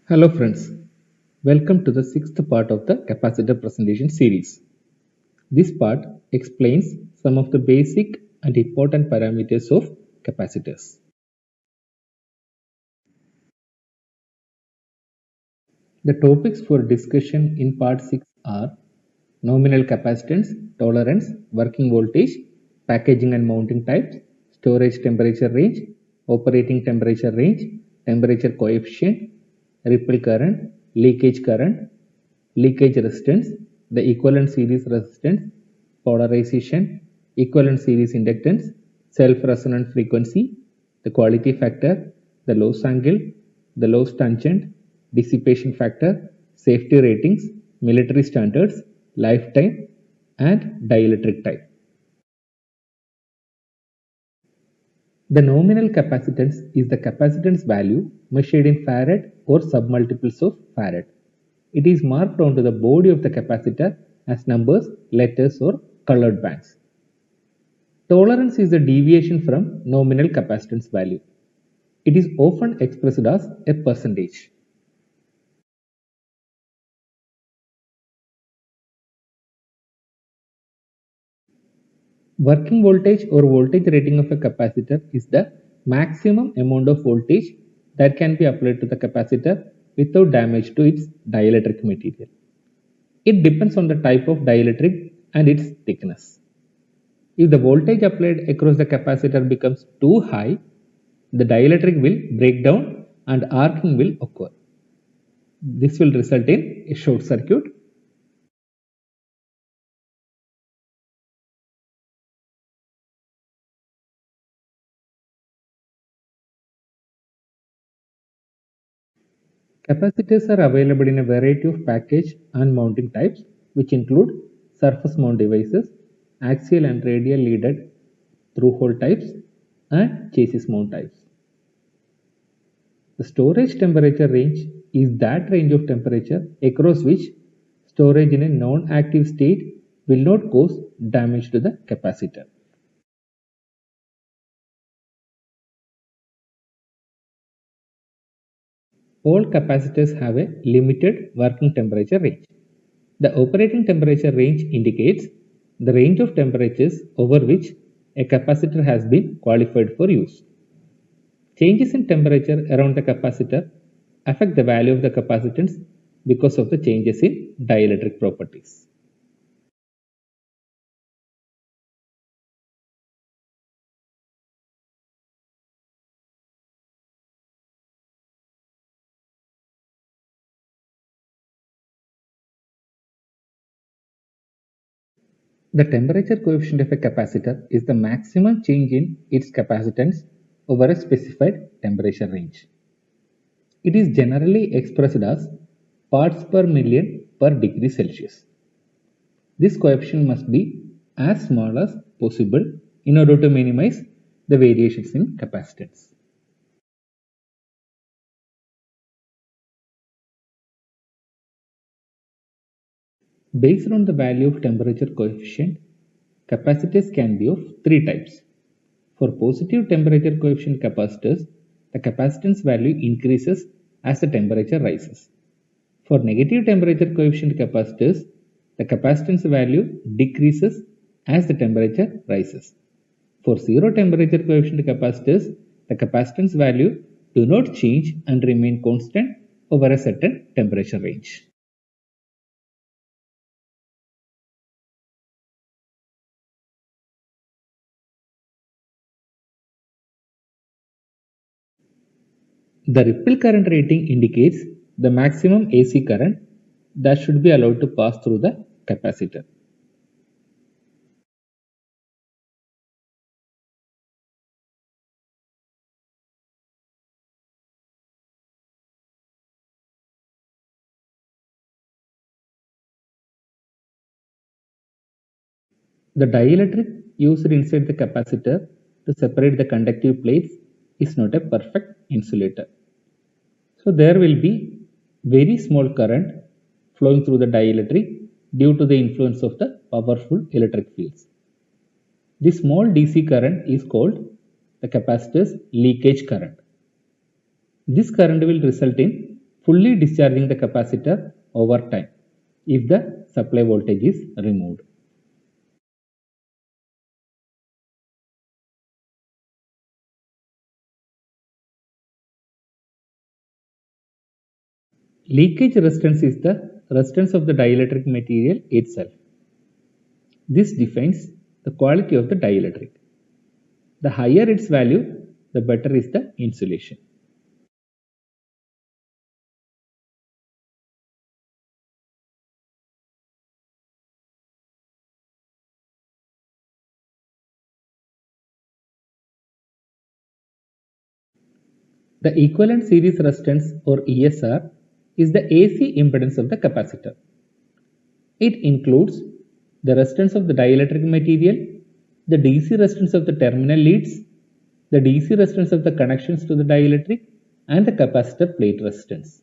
Hello friends, welcome to the sixth part of the capacitor presentation series. This part explains some of the basic and important parameters of capacitors. The topics for discussion in part 6 are nominal capacitance, tolerance, working voltage, packaging and mounting types, storage temperature range, operating temperature range, temperature coefficient, ripple current, leakage resistance, the equivalent series resistance, polarization, equivalent series inductance, self-resonant frequency, the quality factor, the loss angle, the loss tangent, dissipation factor, safety ratings, military standards, lifetime, and dielectric type. The nominal capacitance is the capacitance value measured in farad or submultiples of farad. It is marked onto the body of the capacitor as numbers, letters, or colored bands. Tolerance is the deviation from nominal capacitance value. It is often expressed as a percentage. Working voltage or voltage rating of a capacitor is the maximum amount of voltage that can be applied to the capacitor without damage to its dielectric material. It depends on the type of dielectric and its thickness. If the voltage applied across the capacitor becomes too high, the dielectric will break down and arcing will occur. This will result in a short circuit. Capacitors are available in a variety of package and mounting types, which include surface mount devices, axial and radial leaded through-hole types, and chassis mount types. The storage temperature range is that range of temperature across which storage in a non-active state will not cause damage to the capacitor. All capacitors have a limited working temperature range. The operating temperature range indicates the range of temperatures over which a capacitor has been qualified for use. Changes in temperature around the capacitor affect the value of the capacitance because of the changes in dielectric properties. The temperature coefficient of a capacitor is the maximum change in its capacitance over a specified temperature range. It is generally expressed as parts per million per degree Celsius. This coefficient must be as small as possible in order to minimize the variations in capacitance. Based on the value of temperature coefficient, capacitors can be of three types. For positive temperature coefficient capacitors, the capacitance value increases as the temperature rises. For negative temperature coefficient capacitors, the capacitance value decreases as the temperature rises. For zero temperature coefficient capacitors, the capacitance value do not change and remain constant over a certain temperature range. The ripple current rating indicates the maximum AC current that should be allowed to pass through the capacitor. The dielectric used inside the capacitor to separate the conductive plates is not a perfect insulator. So there will be very small current flowing through the dielectric due to the influence of the powerful electric fields. This small DC current is called the capacitor's leakage current. This current will result in fully discharging the capacitor over time if the supply voltage is removed. Leakage resistance is the resistance of the dielectric material itself. This defines the quality of the dielectric. The higher its value, the better is the insulation. The equivalent series resistance or ESR is the AC impedance of the capacitor. It includes the resistance of the dielectric material, the DC resistance of the terminal leads, the DC resistance of the connections to the dielectric, and the capacitor plate resistance.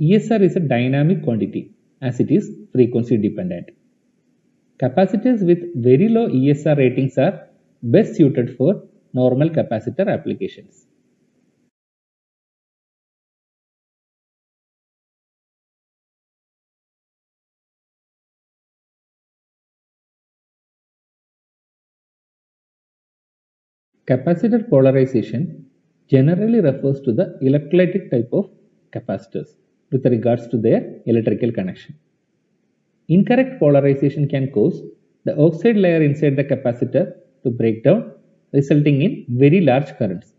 ESR is a dynamic quantity as it is frequency dependent. Capacitors with very low ESR ratings are best suited for normal capacitor applications. Capacitor polarization generally refers to the electrolytic type of capacitors with regards to their electrical connection. Incorrect polarization can cause the oxide layer inside the capacitor to break down, resulting in very large currents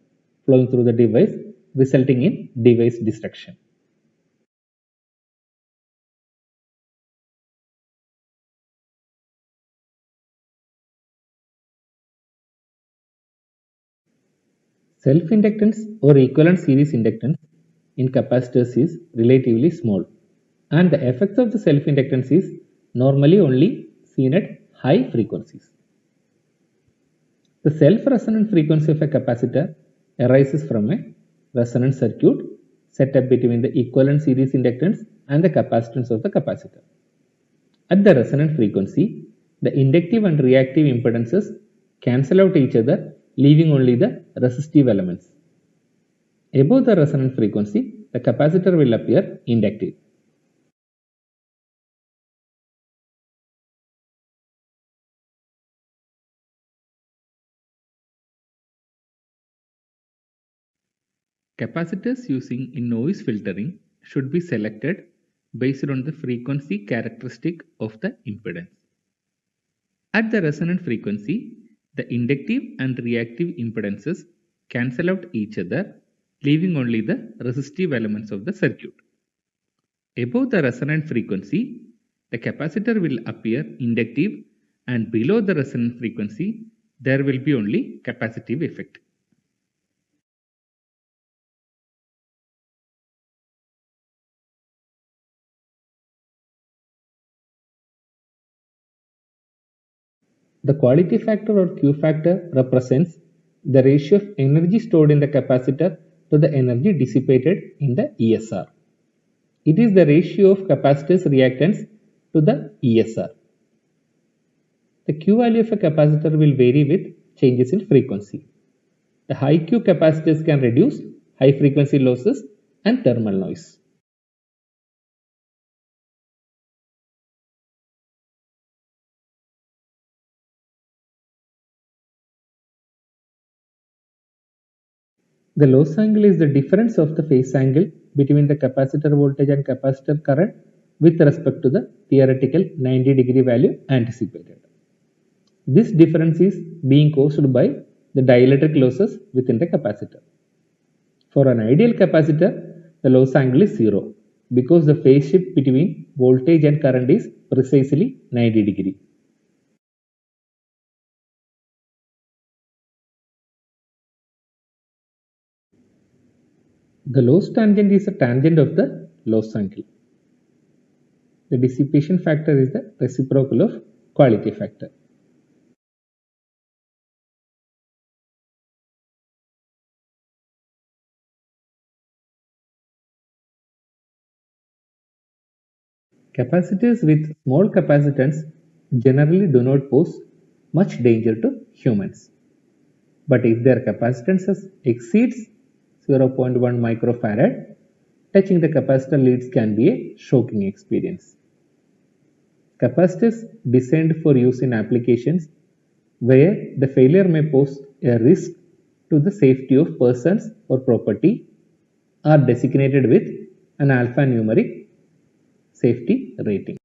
flowing through the device, resulting in device destruction. Self-inductance or equivalent series inductance in capacitors is relatively small, and the effects of the self-inductance is normally only seen at high frequencies. The self-resonant frequency of a capacitor arises from a resonant circuit set up between the equivalent series inductance and the capacitance of the capacitor. At the resonant frequency, the inductive and reactive impedances cancel out each other, leaving only the resistive elements. Above the resonant frequency, the capacitor will appear inductive. Capacitors using in noise filtering should be selected based on the frequency characteristic of the impedance. At the resonant frequency, the inductive and reactive impedances cancel out each other, leaving only the resistive elements of the circuit. Above the resonant frequency, the capacitor will appear inductive, and below the resonant frequency, there will be only capacitive effect. The quality factor or Q factor represents the ratio of energy stored in the capacitor to the energy dissipated in the ESR. It is the ratio of capacitor's reactance to the ESR. The Q value of a capacitor will vary with changes in frequency. The high Q capacitors can reduce high frequency losses and thermal noise. The loss angle is the difference of the phase angle between the capacitor voltage and capacitor current with respect to the theoretical 90-degree value anticipated. This difference is being caused by the dielectric losses within the capacitor. For an ideal capacitor, the loss angle is 0 because the phase shift between voltage and current is precisely 90 degree. The loss tangent is a tangent of the loss angle. The dissipation factor is the reciprocal of quality factor. Capacitors with small capacitance generally do not pose much danger to humans. But if their capacitance exceeds 0.1 microfarad, touching the capacitor leads can be a shocking experience. Capacitors designed for use in applications where the failure may pose a risk to the safety of persons or property are designated with an alphanumeric safety rating.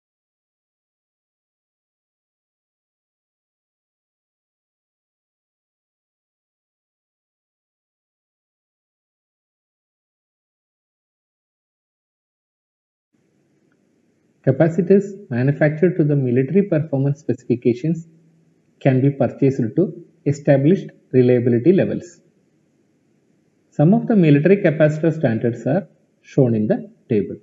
Capacitors manufactured to the military performance specifications can be purchased to established reliability levels. Some of the military capacitor standards are shown in the table.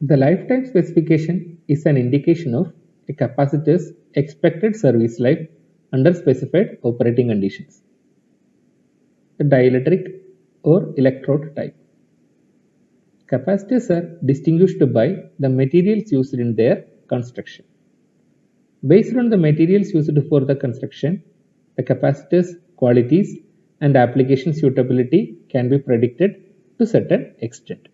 The lifetime specification is an indication of a capacitor's expected service life under specified operating conditions. The dielectric or electrode type. Capacitors are distinguished by the materials used in their construction. Based on the materials used for the construction, the capacitor's qualities and application suitability can be predicted to a certain extent.